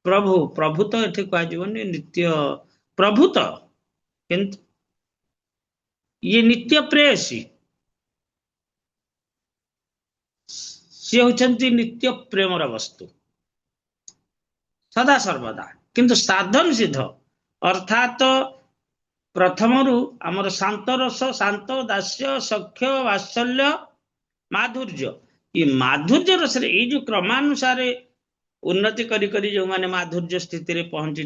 प्रभु प्रभु तो ये कह नित्य प्रभु तो किंतु ये नित्य प्रेयसी सी होती नित्य प्रेमर वस्तु सदा सर्वदा किंतु साधन सिद्ध अर्थात प्रथमरु आमर शांत रस शांत दास्य सख्य वात्सल्य माधुर्य ये माधुर्य रस ये जो क्रमानुसार उन्नति करी करी जो माने माधुर्य स्थिति रे पहुंची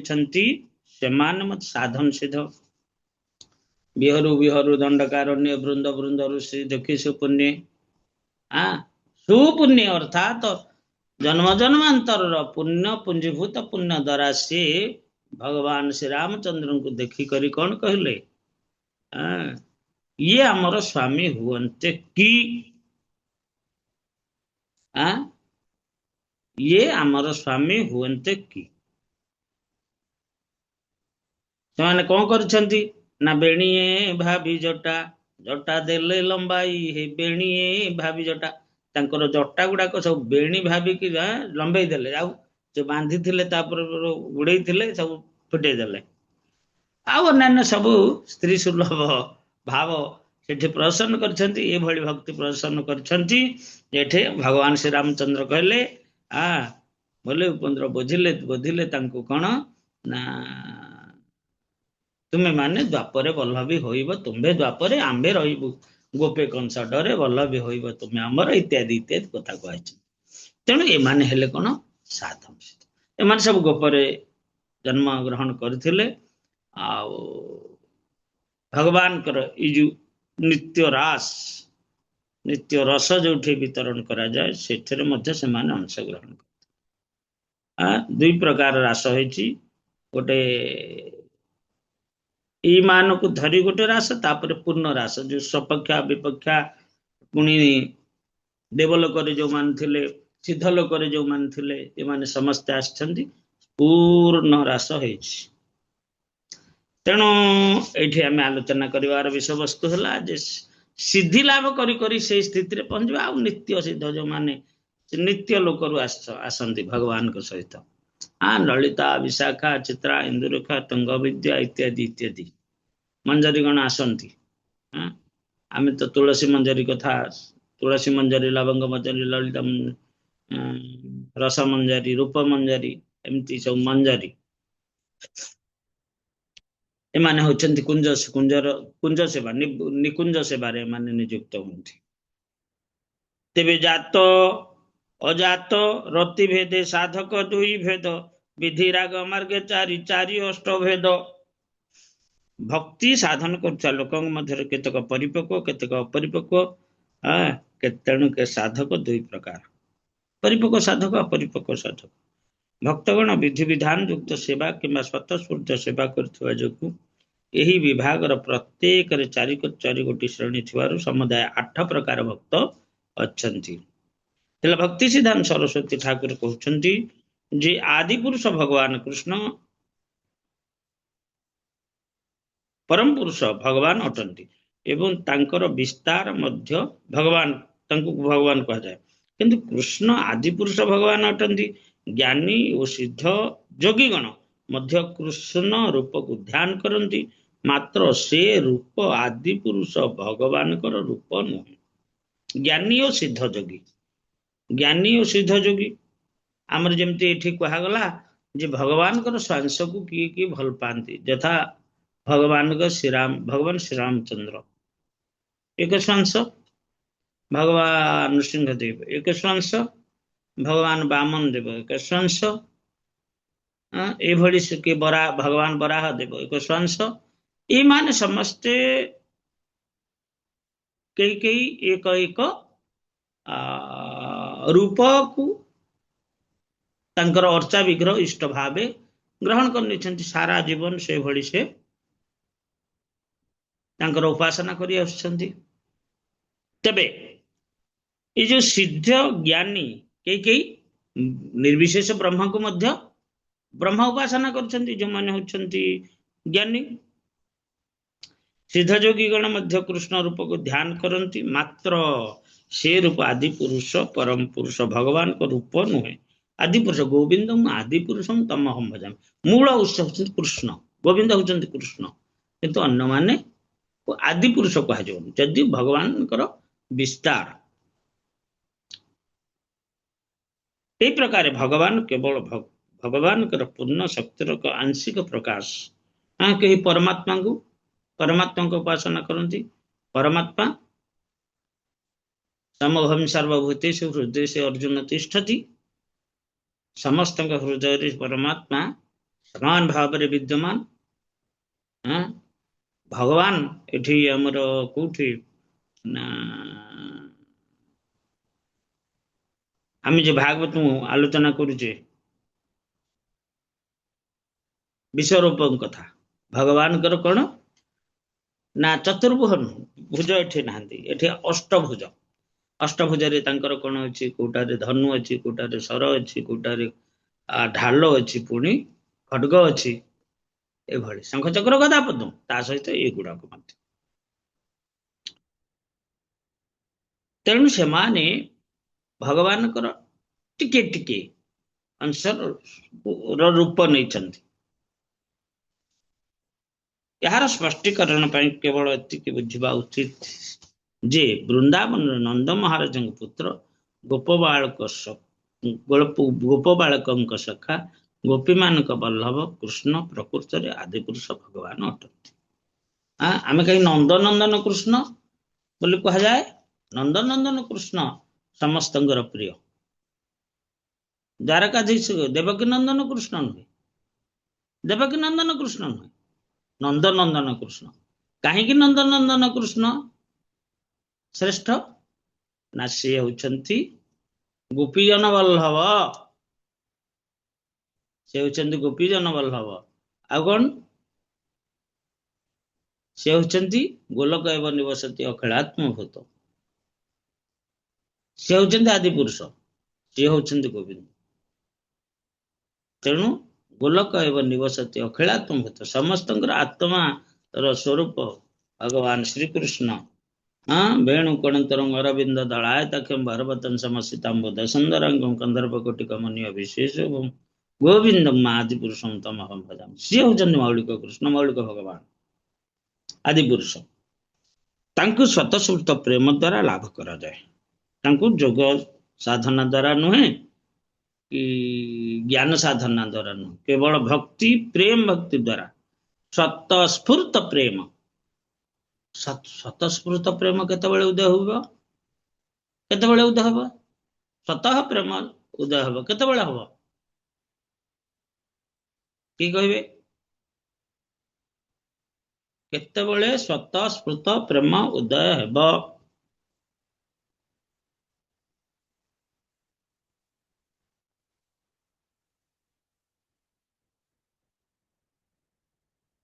से मत साधन सिद्ध विहरु विहरु दंडकारण्य वृंद वृंद ऋषि देखी सुपुण्य सुपुण्य अर्थात जन्म जन्मांतर पुण्य पुंजीभूत पुण्य द्वारा से भगवान श्री रामचंद्र को देखी करी कौन कहले ये आमर स्वामी हुअन्ते कि ये आमर स्वामी हुअन्ते कि से कौन करछंती ना बेणीए भाभी जटा जटा देले लंबाई हे बेणीए भाभी जटा तांकर जटा गुड़ाक सब बेणी भाभी की लंबाई देले आउ जो बांधी थिले तापर गुड़े थिले सब फुटे देले आउ अन्य सब स्त्री सुलभ भाव सेठी प्रदर्शन करछंती ए भली भक्ति प्रदर्शन करछंती जेठे भगवान श्री रामचंद्र कहले बोले उपेंद्र बुझिले बुझिले तांको कोन ना तुम्हें माने द्वापरे वल्लभी होइब तुम्हें द्वापरे आंबे रहिबु गोपे कंस डरे वल्लभी होइब तुम्हें आमर इत्यादि इत्यादि कथा कहछि तेणु ए माने हेले कोन साधन ए माने सब गोपरे जन्म ग्रहण करथिले आ भगवान कर ई जो नित्य रास नित्य रस जो वितरण करा जाए सेठरे मध्य से माने अंश ग्रहण करते दुई प्रकार रास होइछि गोटे ई मान को धरी गोटे रास तापर पूर्ण रास जो सपक्षा विपक्षा पुणी देवलोक जो मान थिले सिद्ध लोक जो मान थिले ए माने समस्त आछंती पूर्ण रास होइछि तेणु एठी आमे आलोचना करिवार विषय वस्तु हला जे सिद्धि लाभ करी करी से स्थिति रे पहुंचबा आ नित्य सिद्ध जो माने नित्य लोक रु आसंती भगवान को सहित ललिता विशाखा चित्रा इंदुरेखा तंग विद्या इत्यादि इत्यादि मंजरी गण आसंती आमे तो तुलसी मंजरी कथा तुलसी मंजरी लवंग मंजरी ललिता रस मंजरी रूप मंजरी एमती सब मंजरी एमाने होचंती कुंज कुंजर कुंज सेवा निकुंज सेवा रे माने नियुक्त होंती तेबे जात अजात रति भेदे साधक दुई भेद विधि राग मार्गे चारि चारि अष्ट भेद भक्ति साधन कर लोक मध्य केतक परिपक्व केतक अपरिपक्व तेणु के साधक दुई प्रकार परिपक्व साधक अपरिपक्व साधक भक्तगण विधि विधान युक्त सेवा किंबा स्वतःस्फूर्त सेवा करथुवा जोगु एही विभाग प्रत्येक चारि गोटी श्रेणी थिवारु समुदाय 8 प्रकार भक्त अछंती तेला भक्ति सिद्धांत सरस्वती ठाकुर कहउछंती जे आदि पुरुष भगवान कृष्ण परम पुरुष भगवान अटंती एवं तांकर विस्तार मध्य भगवान तांको भगवान कहा जाए किंतु कृष्ण आदि पुरुष भगवान अटंती ज्ञानी और सिद्ध योगीगण मध्य कृष्ण रूप को ध्यान करती मात्र से रूप आदि पुरुष भगवान कर रूप नुह ज्ञानी और सिद्ध योगी ज्ञानी और सिद्ध योगी आमर जमती एठी कहगला जे भगवान कर स्वांश को किए किए भल पाती यथा भगवान को भगवान श्री रामचंद्र एक स्वांश भगवान नृसिंहदेव एक स्वांश भगवान वामन देव एक स्वांश एभली के भगवान बराह देव एक स्वांश ये माने समस्ते कई कई एक एक रूप को तांकर अर्चा विग्रह इष्ट भावे ग्रहण करनी सारा जीवन से भली से तांकर उपासना करी आसुछंती तबे ये जो सिद्ध ज्ञानी कई कई निर्विशेष ब्रह्म को मध्य ब्रह्म उपासना करछंती जो माने होछंती ज्ञानी सिद्ध योगी गण मध्य कृष्ण रूप को ध्यान करंती मात्र से रूप आदि पुरुष परम पुरुष भगवान को रूप नुहे आदि पुरुष गोविंद आदि पुरुषम तमहम भजामि मूल उत्स होती कृष्ण गोविंद होती कृष्ण किंतु अन्य माने आदि पुरुष कह जदि भगवान विस्तार यही प्रकार भगवान केवल भगवान पूर्ण शक्तिर आंशिक प्रकाश हाँ कहीं परमात्मा को उपासना करती परमात्मा समभम सर्वभूतेषु हृदय से अर्जुन तिष्ठति समस्त हृदय परमात्मा समान भाव में विद्यमान हाँ भगवान एठी हमर कोठी ना आम जो भागवत आलोचना करुचे विश्वरूप कथा भगवान कर कौन ना चतुर्भुज भुज एठी नांदी एठी अष्टभुज अष्टभुज रे तांकर कौन अछि कोटारे धनु अछि कोटारे सर अछि कोटारे ढाल अछि पुणी खड्ग अछि एभଳି शंख चक्र गदा पद्म ता सहित ए गुडाक मध्य तेणु से माने भगवान कर टिके टिके अंशर रूप नहीं यार स्पष्टीकरण पर केवल एतिक बुझा उचित जे वृंदावन नंद महाराज पुत्र गोप बालक सखा गोपी मान वल्लभ कृष्ण प्रकृत आदि पुरुष भगवान अटंती आम कहीं नंदनंदन कृष्ण बोली कह जाए नंदनंदन कृष्ण समस्त प्रिय द्वारकाधीश देवकी नंदन कृष्ण नुहे देवकी नंदन कृष्ण नुहे नंदनंदन कृष्ण कहीं नंदनंदन कृष्ण श्रेष्ठ ना सी होती गोपीजन वल्लभ से होती गोपीजन वल्लभ आ कौन से होती गोलक एवं निवसती अखिलात्म भूत से होती आदि पुरुष सी होती गोविंद तेणु गोलक एवं निवसती अखिलात्म भूत समस्त आत्मा स्वरूप भगवान श्रीकृष्ण हाँ वेणु कणतरंग अरविंद दलायतक्षम भरवतन समसितांबोध सुंदरंगम कंदर्प कोटि कमनीय विशेष गोविंदम आदि पुरुषम तमहम भजामि सी होचंदी मौलिक कृष्ण मौलिक भगवान आदि पुरुष तांकु स्वतःस्फूर्त प्रेम द्वारा लाभ करा जाए तांकु जोग साधना द्वारा नुहे कि ज्ञान साधना द्वारा नुहे केवल भक्ति प्रेम भक्ति द्वारा स्वतःस्फूर्त प्रेम स्वतःस्फूर्त प्रेम केतबेले उदय होबो केतबेले उदय होबो स्वतः प्रेम उदय होबो केतबेले होबो कि कहबे केतबेले स्वतःस्फूर्त प्रेम उदय हेबो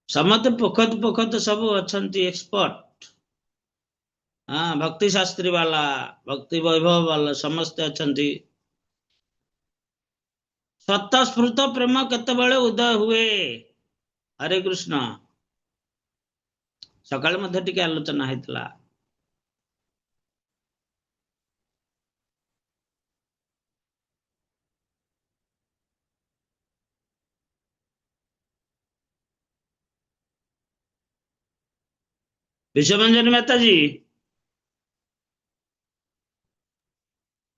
समत पोखत सब अछंती एक्सपर्ट हाँ भक्ति शास्त्री वाला भक्ति वैभव वाला समस्त अछंती स्वतःस्फूर्त प्रेम केतबेले उदय हुए हरे कृष्ण सकाळ मध्ये टिके आलोचना हेतला विश्वभंजन मेहता जी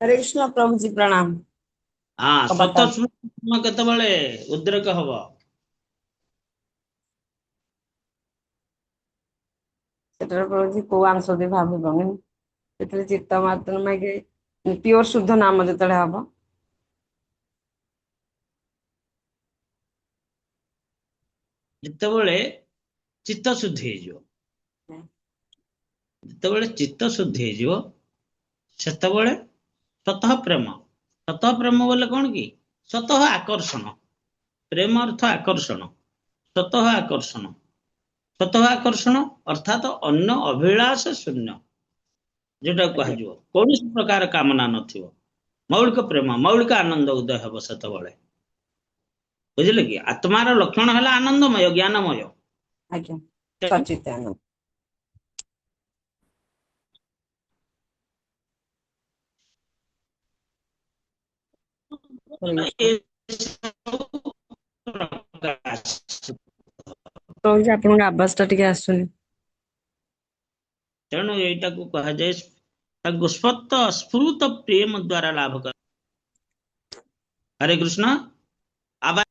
हरे कृष्ण प्रभु जी प्रणाम हाँ स्वतःस्फूर्त प्रेम केतबेले उद्रेक हबो सेटर प्रभु जी को अंश दे भाव बने सेटर चित्त मात्र मागे प्योर शुद्ध नाम जतले हबो जितेबेले चित्त शुद्धि हो जितेबेले चित्त शुद्धि हो सेतेबेले स्वतः प्रेम बोले कौन कि स्वतः आकर्षण प्रेम अर्थ आकर्षण स्वतः आकर्षण अर्थात अन्य अभिलाष शून्य जोटा कह कौन प्रकार कामना नथिबो मौलिक प्रेम मौलिक आनंद उदय हेबो सेतेबेले बुझिले कि आत्मार लक्षण है आनंदमय ज्ञानमय सचित आनंद ହରେ କୃଷ୍ଣ। ଏସବୁ ପ୍ରକାଶ। ପ୍ରଭୁଜୀ ଆପଣଙ୍କ ଆବାଜ ଟା ଟିକେ ଆସୁନି। ତେଣୁ ଏଇଟାକୁ କୁହାଯାଏ ତାଙ୍କୁ ସ୍ୱତ ସ୍ଫୁତ ପ୍ରେମ ଦ୍ୱାରା ଲାଭ କର। ହରେ କୃଷ୍ଣ। ଆବାଜ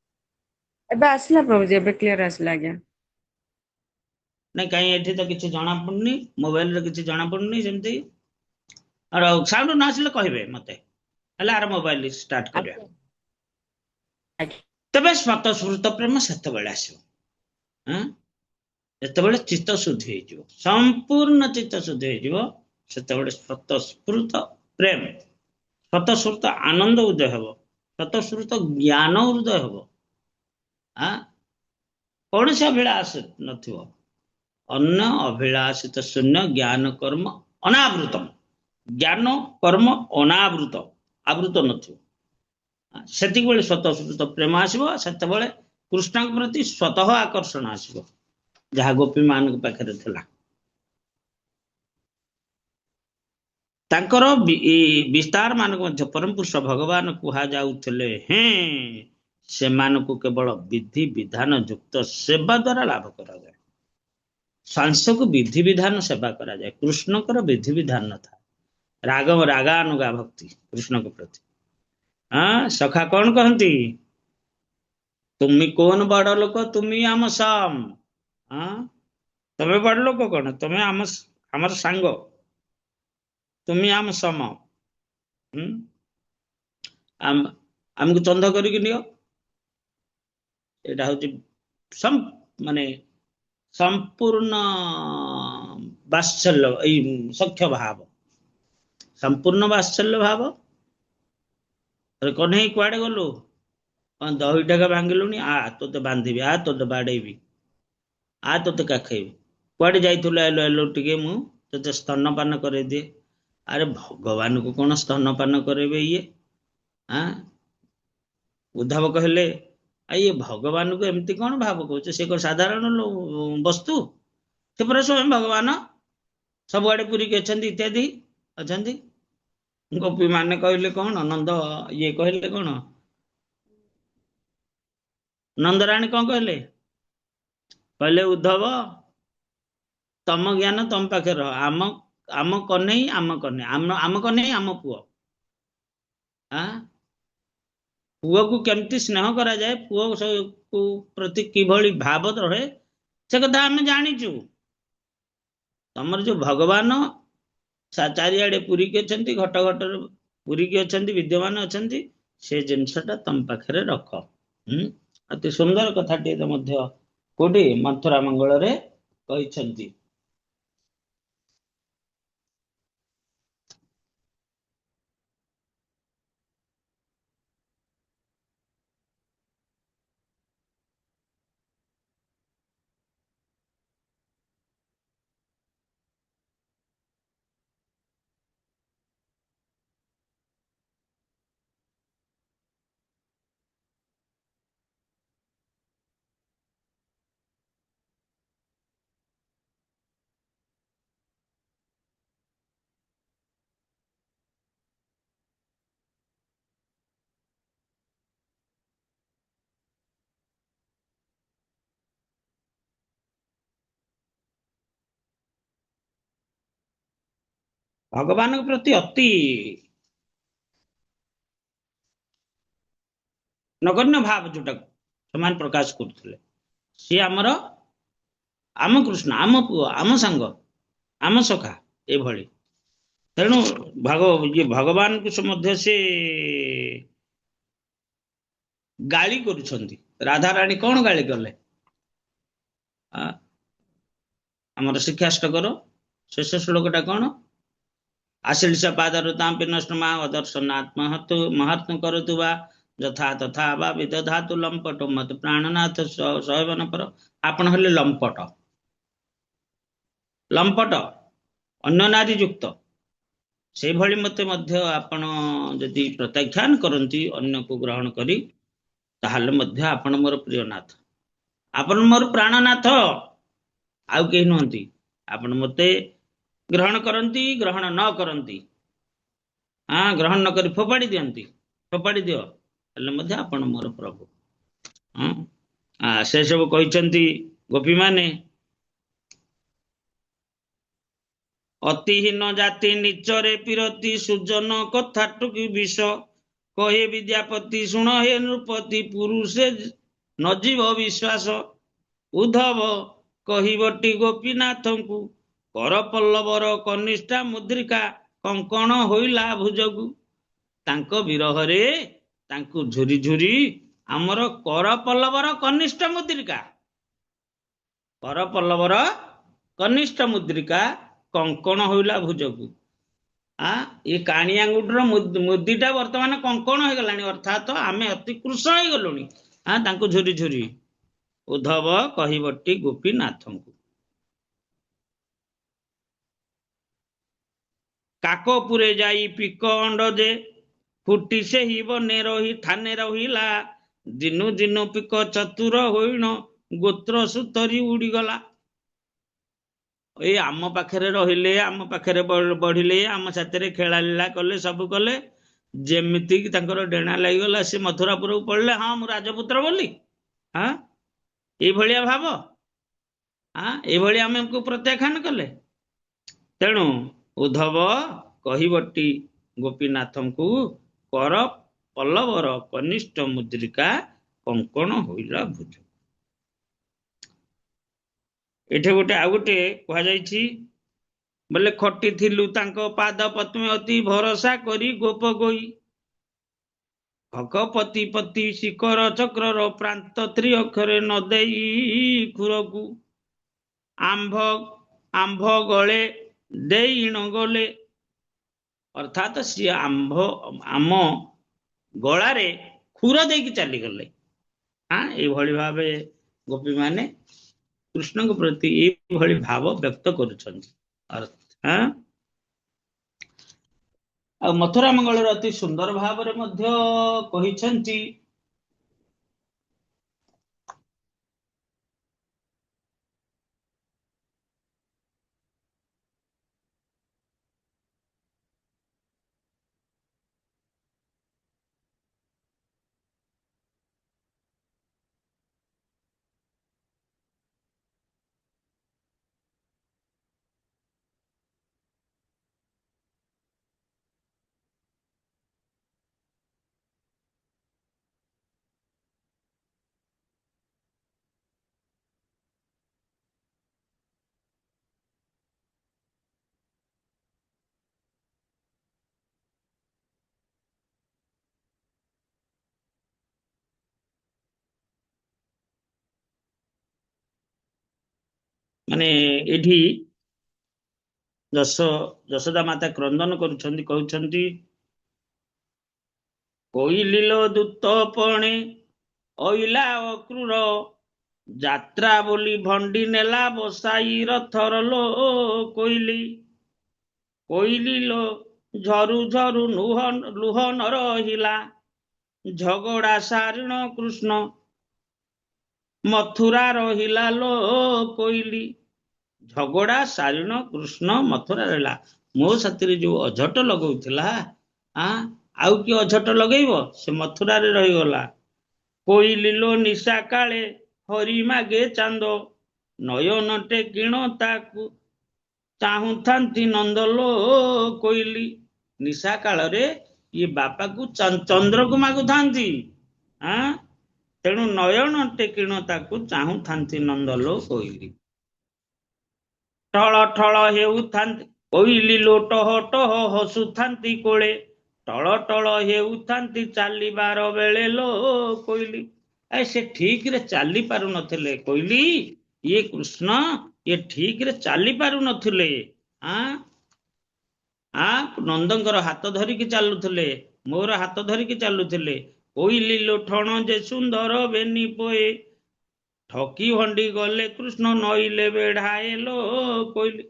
ଏବେ ଆସିଲା ପ୍ରଭୁଜୀ, ଏବେ କ୍ଲିୟର ଆସିଲା ଆଜ୍ଞା। ନାଇଁ କାହିଁ ଏଠି ତ କିଛି ଜଣା ପଡୁନି, ମୋବାଇଲରେ କିଛି ଜଣା ପଡୁନି ସେମିତି। ଆଉ ସାଉଣ୍ଡ ନ ଆସିଲେ କହିବେ ମତେ, ହେଲେ ଆର ମୋବାଇଲ ଷ୍ଟାର୍ଟ କରିବା। ଆଜ୍ଞା ଆଜ୍ଞା। ତେବେ ସ୍ୱତଃସ୍ଫୂର୍ତ୍ତ ପ୍ରେମ ସେତେବେଳେ ଆସିବ ଯେତେବେଳେ ଚିତ୍ତ ଶୁଦ୍ଧି ହେଇଯିବ, ସମ୍ପୂର୍ଣ୍ଣ ଚିତ୍ତ ଶୁଦ୍ଧି ହେଇଯିବ, ସେତେବେଳେ ସ୍ୱତଃସ୍ଫୂର୍ତ୍ତ ପ୍ରେମ, ସ୍ୱତଃସ୍ଫୂର୍ତ୍ତ ଆନନ୍ଦ ଉଦୟ ହେବ, ସ୍ୱତଃସ୍ଫୂର୍ତ୍ତ ଜ୍ଞାନ ଉଦୟ ହେବ। କୌଣସି ଅଭିଳାଷ ନଥିବ, ଅନ୍ୟ ଅଭିଳାଷିତ ଶୂନ୍ୟ ଜ୍ଞାନ କର୍ମ ଅନାବୃତ। ଜ୍ଞାନ କର୍ମ ଅନାବୃତ, ଆବୃତ ନଥିବ। ସେତିକିବେଳେ ସ୍ୱତଃସ୍ଫୂର୍ତ୍ତ ପ୍ରେମ ଆସିବ, ସେତେବେଳେ କୃଷ୍ଣଙ୍କ ପ୍ରତି ସ୍ୱତଃ ଆକର୍ଷଣ ଆସିବ, ଯାହା ଗୋପୀ ମାନଙ୍କ ପାଖରେ ଥିଲା। ତାଙ୍କର ବିସ୍ତାର ମାନଙ୍କ ମଧ୍ୟ ପରମ ପୁରୁଷ ଭଗବାନ କୁହାଯାଉଥିଲେ ହେଁ ସେମାନଙ୍କୁ କେବଳ ବିଧି ବିଧାନ ଯୁକ୍ତ ସେବା ଦ୍ୱାରା ଲାଭ କରାଯାଏ। ସାଂସକୁ ବିଧି ବିଧାନ ସେବା କରାଯାଏ, କୃଷ୍ଣଙ୍କର ବିଧି ବିଧାନ ନଥାଏ। ରାଗାନୁଗା ଭକ୍ତି କୃଷ୍ଣଙ୍କ ପ୍ରତି। ସଖା କଣ କହନ୍ତି? ତୁମି କୋନ ବଡ ଲୋକ, ତୁମି ଆମ ସମ। ତମେ ବଡ ଲୋକ କଣ, ତମେ ଆମର ସାଙ୍ଗ, ତୁମି ଆମ ସମ। ଆମକୁ ଚନ୍ଦ କରିକି ନିଅ। ଏଇଟା ହଉଛି ମାନେ ସମ୍ପୂର୍ଣ୍ଣ ବାତ୍ସଲ୍ୟ, ଏଇ ସଖ୍ୟ ଭାବ, ସମ୍ପୂର୍ଣ୍ଣ ବାତ୍ସଲ୍ୟ ଭାବ। କହ୍ନେଇ କୁଆଡେ ଗଲୁ? ଦହି ଟାକା ଭାଙ୍ଗିଲୁଣି, ତୋତେ ବାନ୍ଧିବି, ତୋତେ ବାଡେଇବି, ତୋତେ କାଖେଇବି। କୁଆଡେ ଯାଇଥିଲୁ? ଆଇଲୁ ଟିକେ ମୁଁ ତୋତେ ସ୍ତନପାନ କରେଇଦିଏ। ଆରେ ଭଗବାନଙ୍କୁ କଣ ସ୍ତନପାନ କରେଇବେ ଇଏ? ଉଦ୍ଧବ କହିଲେ ଇଏ ଭଗବାନଙ୍କୁ ଏମିତି କଣ ଭାବ କହୁଛ? ସେ କଣ ସାଧାରଣ ବସ୍ତୁ? ସେ ପରା ସ୍ୱୟଂ ଭଗବାନ, ସବୁଆଡେ ପୁରୀକି ଅଛନ୍ତି, ଇତ୍ୟାଦି ଅଛନ୍ତି। ଗୋପୀ ମାନେ କହିଲେ କଣ? ନନ୍ଦ ଇଏ କହିଲେ କଣ? ନନ୍ଦରାଣୀ କଣ କହିଲେ? କହିଲେ ଉଦ୍ଧବ ତମ ଜ୍ଞାନ ତମ ପାଖରେ ରହ, ଆମ କହ୍ନେଇ ଆମ ପୁଅ। ପୁଅକୁ କେମିତି ସ୍ନେହ କରାଯାଏ, ପୁଅ ପ୍ରତି କିଭଳି ଭାବ ରହେ, ସେ କଥା ଆମେ ଜାଣିଛୁ। ତମର ଯୋଉ ଭଗବାନ ଚାରିଆଡେ ପୁରୀକି ଅଛନ୍ତି, ଘଟ ଘଟରେ ପୁରୀକି ଅଛନ୍ତି, ବିଦ୍ୟମାନ ଅଛନ୍ତି, ସେ ଜିନିଷଟା ତମ ପାଖରେ ରଖ। ଅତି ସୁନ୍ଦର କଥାଟିଏ ମଧ୍ୟ କୋଉଠି ମଥୁରା ମଙ୍ଗଳରେ କହିଛନ୍ତି। ଭଗବାନଙ୍କ ପ୍ରତି ଅତି ନଗଣ୍ୟ ଭାବ ଯୋଉଟାକୁ ସେମାନେ ପ୍ରକାଶ କରୁଥିଲେ, ସିଏ ଆମ କୃଷ୍ଣ, ଆମ ପୁଅ, ଆମ ସାଙ୍ଗ, ଆମ ସଖା, ଏଭଳି। ତେଣୁ ଭଗବାନଙ୍କୁ ମଧ୍ୟ ସେ ଗାଳି କରୁଛନ୍ତି। ରାଧାରାଣୀ କଣ ଗାଳି କଲେ? ଆମର ଶିକ୍ଷାଷ୍ଟକର ଶେଷ ଶ୍ଲୋକଟା କଣ? ଆଶିଳିଶ ପାଦରୁ ତାମ୍ପି ନଷ୍ଟ ମା ଅଦର୍ଶନାତ୍ମ ମହାତ୍ମ କରୁତୁ ବା ଯଥା ତଥା ବା ବିଦଧାତୁ ଲମ୍ପଟ ମତ ପ୍ରାଣନାଥ ଶୈବନ ପର। ଆପଣ ହେଲେ ଲମ୍ପଟ, ଅନ୍ୟ ନାରୀ ଯୁକ୍ତ। ସେଇଭଳି ମତେ ମଧ୍ୟ ଆପଣ ଯଦି ପ୍ରତ୍ୟାଖ୍ୟାନ କରନ୍ତି ଅନ୍ୟକୁ ଗ୍ରହଣ କରି, ତାହେଲେ ମଧ୍ୟ ଆପଣ ମୋର ପ୍ରିୟନାଥ, ଆପଣ ମୋର ପ୍ରାଣନାଥ, ଆଉ କେହି ନୁହନ୍ତି। ଆପଣ ମତେ ଗ୍ରହଣ କରନ୍ତି, ଗ୍ରହଣ ନ କରନ୍ତି, ଗ୍ରହଣ ନ କରି ଫୋପାଡ଼ି ଦିଅ, ହେଲେ ମଧ୍ୟ ଆପଣ ମୋର ପ୍ରଭୁ। ସେ ସବୁ କହିଛନ୍ତି ଗୋପୀ ମାନେ, ଅତିହୀନ ଜାତି ନିଚରେ ପିରତି, ସୁଜନ କଥା ଟୁକି ବିଷ, କହେ ବିଦ୍ୟାପତି ଶୁଣ ହେ ନୃପତି, ପୁରୁଷେ ନଜୀବ ବିଶ୍ୱାସ। ଉଦ୍ଧବ କହିବଟି ଗୋପୀନାଥଙ୍କୁ, କର ପଲ୍ଲବର କନିଷ୍ଠା ମୁଦ୍ରିକା, କଙ୍କଣ ହୋଇଲା ଭୁଜକୁ। ତାଙ୍କ ବିରହରେ ତାଙ୍କୁ ଝୁରି ଝୁରି ଆମର କର ପଲ୍ଲବର କନିଷ୍ଠ ମୁଦ୍ରିକା, କର ପଲ୍ଲବର କନିଷ୍ଠ ମୁଦ୍ରିକା କଙ୍କଣ ହୋଇଲା ଭୁଜକୁ। ଏ କାଣି ଆଙ୍ଗୁଠିର ମୁଦିଟା ବର୍ତ୍ତମାନ କଙ୍କଣ ହେଇଗଲାଣି, ଅର୍ଥାତ ଆମେ ଅତି କୃଶ ହେଇଗଲୁଣି ତାଙ୍କୁ ଝୁରି ଝୁରି। ଉଦ୍ଧବ କହିବଟି ଗୋପୀନାଥଙ୍କୁ। କାକପୁରେ ଯାଇ ପିକ ଅଣ୍ଡ ଯେ, ଫୁଟି ସେହି ବନେ ରହି ଥାନେ ରହିଲା, ଦିନୁ ଦିନୁ ପିକ ଚତୁର ହୋଇଣ, ଗୋତ୍ର ସୁତରି ଉଡ଼ିଗଲା। ଏଇ ଆମ ପାଖରେ ରହିଲେ, ଆମ ପାଖରେ ବଢିଲେ, ଆମ ସାଥିରେ ଖେଳାଳିଳା କଲେ, ସବୁ କଲେ, ଯେମିତି ତାଙ୍କର ଡେଣା ଲାଗିଗଲା, ସେ ମଥୁରାପୁରକୁ ପଳିଲେ, ହଁ ମୁଁ ରାଜପୁତ୍ର ବୋଲି। ଏଇଭଳିଆ ଭାବ, ଏଇଭଳି ଆମକୁ ପ୍ରତ୍ୟାଖ୍ୟାନ କଲେ। ତେଣୁ ଉଦ୍ଧବ କହିବଟି ଗୋପୀନାଥଙ୍କୁ, କର ପଲ୍ଲବର କନିଷ୍ଠ ମୁଦ୍ରିକା, କଙ୍କଣ ହୋଇଲା ଭୁଜ। ଏଠି ଆଉ ଗୋଟେ କୁହାଯାଇଛି, ବୋଲେ ଖଟିଥିଲୁ ତାଙ୍କ ପାଦ ପଦ୍ମେ ଅତି ଭରସା କରି, ଗୋପ ଗୋଇ ଭଗପତି ପତି ଶିଖର ଚକ୍ରର ପ୍ରାନ୍ତ ତ୍ରିଅକ୍ଷରେ ନ ଦେଇ ଖୁରକୁ, ଆମ୍ଭ ଗଳେ ଦେଇ ଇଣ ଗଲେ, ଅର୍ଥାତ ସିଏ ଆମ ଗଳାରେ ଖୁର ଦେଇକି ଚାଲିଗଲେ। ଏଇଭଳି ଭାବେ ଗୋପୀ ମାନେ କୃଷ୍ଣଙ୍କ ପ୍ରତି ଏଇଭଳି ଭାବ ବ୍ୟକ୍ତ କରୁଛନ୍ତି। ଆଉ ମଥୁରା ମଙ୍ଗଳରେ ଅତି ସୁନ୍ଦର ଭାବରେ ମଧ୍ୟ କହିଛନ୍ତି, ମାନେ ଏଠି ଯଶୋଦା ମାତା କ୍ରନ୍ଦନ କରୁଛନ୍ତି, କହୁଛନ୍ତି, କୋଇଲିଲ ଦୂତ ପଣେ ଅଇଲା ଅକ୍ରୂର, ଯାତ୍ରା ବୋଲି ଭଣ୍ଡି ନେଲା ବସାଇ ରଥର ଲୋ କୋଇଲି। କୋଇଲିଲ ଝରୁ ଝରୁ ଲୁହ ନ ରହିଲା, ଝଗଡ଼ା ସାରିଣ କୃଷ୍ଣ ମଥୁରା ରହିଲା ଲୋ କୋଇଲି। ଝଗଡ଼ା ସାରିଣ କୃଷ୍ଣ ମଥୁରା ରହିଲା। ମୋ ସାଥିରେ ଯୋଉ ଅଝଟ ଲଗଉଥିଲା, ଆଉ କି ଅଝଟ ଲଗେଇବ, ସେ ମଥୁରାରେ ରହିଗଲା। କୋଇଲିଲୋ ନିଶା କାଳେ ହରି ମାଗେ ଚାନ୍ଦ, ନୟନ ଟେକିଣ ତାକୁ ଚାହୁଁଥାନ୍ତି ନନ୍ଦଲୋ କୋଇଲି। ନିଶା କାଳରେ ଇଏ ବାପାକୁ ଚନ୍ଦ୍ରକୁ ମାଗୁଥାନ୍ତି, ତେଣୁ ନୟନ ଟେକିଣ ତାକୁ ଚାହୁଁଥାନ୍ତି ନନ୍ଦଲୋ କୋଇଲି। ଠଳ ଠଳ ହେଉଥାନ୍ତି କୋଇଲି ଲୋ ଟହ ଟହ ହସୁଥାନ୍ତି କୋଳେ, ଟଳ ଟଳ ହେଉଥାନ୍ତି ଚାଲିବାର ବେଳେ ଲୋ କୋଇଲି। ସେ ଠିକରେ ଚାଲି ପାରୁନଥିଲେ କୋଇଲି, ଇଏ କୃଷ୍ଣ ଇଏ ଠିକରେ ଚାଲି ପାରୁନଥିଲେ। ନନ୍ଦଙ୍କର ହାତ ଧରିକି ଚାଲୁଥିଲେ, ମୋର ହାତ ଧରିକି ଚାଲୁଥିଲେ। କୋଇଲି ଲୋ ଠଣ ଯେ ସୁନ୍ଦର ବେନି ପୋଏ, ଠକି ଭଣ୍ଡି ଗଲେ କୃଷ୍ଣ ନଇଲେ ବେଢାଏ ଲୋ କୋଇଲି।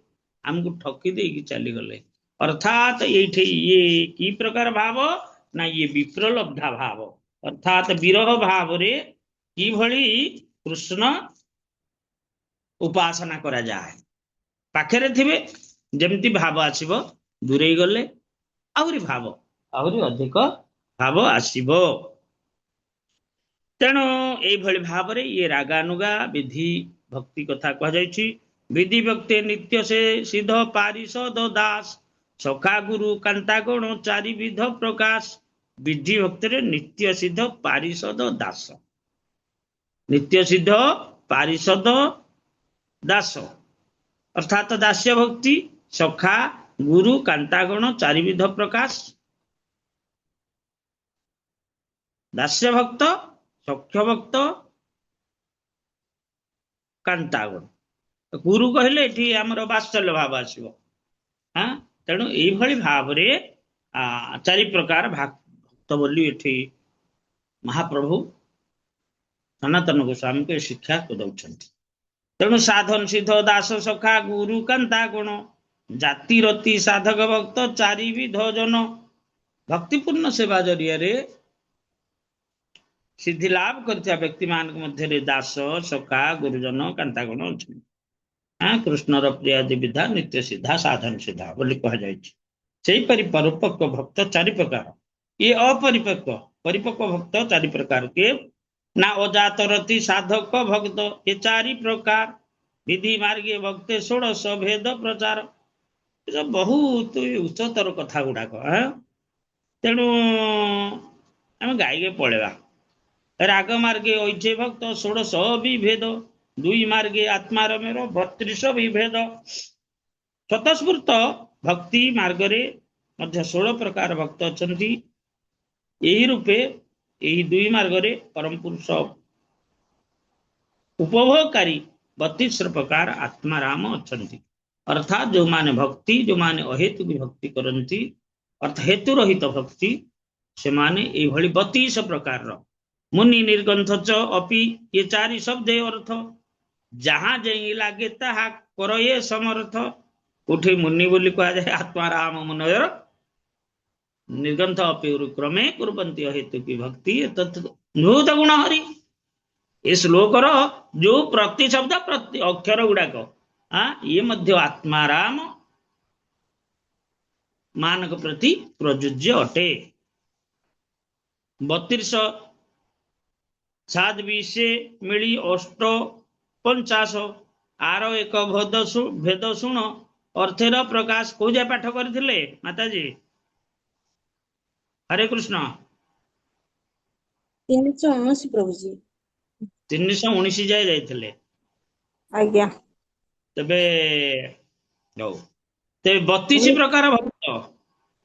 ଆମକୁ ଠକି ଦେଇକି ଚାଲିଗଲେ। ଅର୍ଥାତ ଏଇଠି ଇଏ କି ପ୍ରକାର ଭାବ ନା, ଇଏ ବିପ୍ରଲବ୍ଧା ଭାବ, ଅର୍ଥାତ ବିରହ ଭାବରେ କିଭଳି କୃଷ୍ଣ ଉପାସନା କରାଯାଏ। ପାଖରେ ଥିବେ ଯେମିତି ଭାବ ଆସିବ, ଦୂରେଇ ଗଲେ ଆହୁରି ଅଧିକ ଭାବ ଆସିବ। ତେଣୁ ଏଇଭଳି ଭାବରେ ଇଏ ରାଗାନୁଗା ବିଧି ଭକ୍ତି କଥା କୁହାଯାଇଛି। ବିଧି ଭକ୍ତି ନିତ୍ୟ ସେ ସିଦ୍ଧ ପାରିଷଦ ଦାସ ସଖା ଗୁରୁ କାନ୍ତା ଗଣ ଚାରି ବିଧ ପ୍ରକାଶ। ବିଧି ଭକ୍ତିରେ ନିତ୍ୟ ସିଦ୍ଧ ପାରିଷଦ ଦାସ, ନିତ୍ୟ ସିଦ୍ଧ ପାରିଷଦ ଦାସ ଅର୍ଥାତ ଦାସ୍ୟ ଭକ୍ତି, ସଖା ଗୁରୁ କାନ୍ତାଗଣ ଚାରିବିଧ ପ୍ରକାଶ। ଦାସ୍ୟ ଭକ୍ତ, ସଖ୍ୟ ଭକ୍ତ, କାନ୍ତାଗଣ। ଗୁରୁ କହିଲେ ଏଠି ଆମର ବାତ୍ସଲ୍ୟ ଭାବ ଆସିବ। ତେଣୁ ଏଇଭଳି ଭାବରେ ଚାରି ପ୍ରକାର ଭକ୍ତ ବୋଲି ଏଠି ମହାପ୍ରଭୁ ସନାତନ ଗୋସ୍ୱାମୀଙ୍କୁ ଏ ଶିକ୍ଷା ଦଉଛନ୍ତି। ତେଣୁ ସାଧନ ସିଦ୍ଧ ଦାସ ସଖା ଗୁରୁ କାନ୍ତା ଗୁଣ ଜାତି ରତି ସାଧକ ଭକ୍ତ ଚାରି ବିଧ ଜନ। ଭକ୍ତିପୂର୍ଣ୍ଣ ସେବା ଜରିଆରେ ସିଦ୍ଧି ଲାଭ କରିଥିବା ବ୍ୟକ୍ତି ମାନଙ୍କ ମଧ୍ୟରେ ଦାସ ସଖା ଗୁରୁଜନ କାନ୍ତାଗଣ ଅଛନ୍ତି। କୃଷ୍ଣର ପ୍ରିୟାଦି ବିଧା ନିତ୍ୟ ସିଦ୍ଧା ସାଧନ ସିଦ୍ଧା ବୋଲି କୁହାଯାଇଛି। ସେହିପରି ପରିପକ୍ୱ ଭକ୍ତ ଚାରି ପ୍ରକାର। ଇଏ ଅପରିପକ୍ୱ, ପରିପକ୍ୱ ଭକ୍ତ ଚାରି ପ୍ରକାର କିଏ ନା ଅଜାତ ରତି ସାଧକ ଭକ୍ତ ଏ ଚାରି ପ୍ରକାର। ବିଧି ମାର୍ଗେ ଭକ୍ତେ ଷୋଡ଼ଶ ଭେଦ ପ୍ରଚାର। ବହୁତ ଉଚ୍ଚତର କଥା ଗୁଡାକ। ତେଣୁ ଆମେ ଗାଈକେ ପଳେଇବା। ରାଗ ମାର୍ଗେ ଐଚ୍ଛେ ଭକ୍ତ ଷୋଡ଼ଶ ବିଭେଦ, ଦୁଇ ମାର୍ଗେ ଆତ୍ମାର ମେର 32 ବିଭେଦ। ସ୍ୱତଃସ୍ଫୂର୍ତ୍ତ ଭକ୍ତି ମାର୍ଗରେ ମଧ୍ୟ 16 ପ୍ରକାର ଭକ୍ତ ଅଛନ୍ତି। ଏହି ରୂପେ ଏହି ଦୁଇ ମାର୍ଗରେ ପରମ ପୁରୁଷ ଉପଭୋଗକାରୀ 32 ପ୍ରକାର ଆତ୍ମାରାମ ଅଛନ୍ତି। ଅର୍ଥାତ୍ ଯେଉଁମାନେ ଭକ୍ତି, ଯେଉଁମାନେ ଅହେତୁକ ଭକ୍ତି କରନ୍ତି, ଅର୍ଥାତ୍ ହେତୁ ରହିତ ଭକ୍ତି, ସେମାନେ ଏଇଭଳି 32 ପ୍ରକାରର। ମୁନି ନିର୍ଗନ୍ଥ ଚ ଅପି ଏ ଚାରି ଶବ୍ଦେ ଅର୍ଥ, ଯାହା ଯେଇ ଲାଗେ ତାହା କର ଏ ସମର୍ଥ। କୋଉଠି ମୁନି ବୋଲି କୁହାଯାଏ ଆତ୍ମାରାମ ମୁନୟର, ନିର୍ଗନ୍ଥ ଅପି କ୍ରମେ କୁର୍ବନ୍ତି ଅହେତୁକି ଭକ୍ତି ନୃତ ଗୁଣ ହରି। ଏ ଶ୍ଲୋକର ଯୋଉ ପ୍ରତି ଶବ୍ଦ ପ୍ରତି ଅକ୍ଷର ଗୁଡାକ ଇଏ ମଧ୍ୟ ଆତ୍ମାରାମ ମାନଙ୍କ ପ୍ରତି ପ୍ରଯୁଜ୍ୟ ଅଟେ। 32 ସାତ ବିଶେ ମିଳି 850 ଆର ଏକ ଭେଦ ଶୁଣ ଅର୍ଥେର ପ୍ରକାଶ। କୋଉ ଯାଏ ପାଠ କରିଥିଲେ ମାତାଜୀ? ହରେ କୃଷ୍ଣ। 319 ପ୍ରଭୁଜୀ। 319 ଯାଏ ଯାଇଥିଲେ। ଆଜ୍ଞା। ତେବେ 32 ପ୍ରକାର ଭକ୍ତ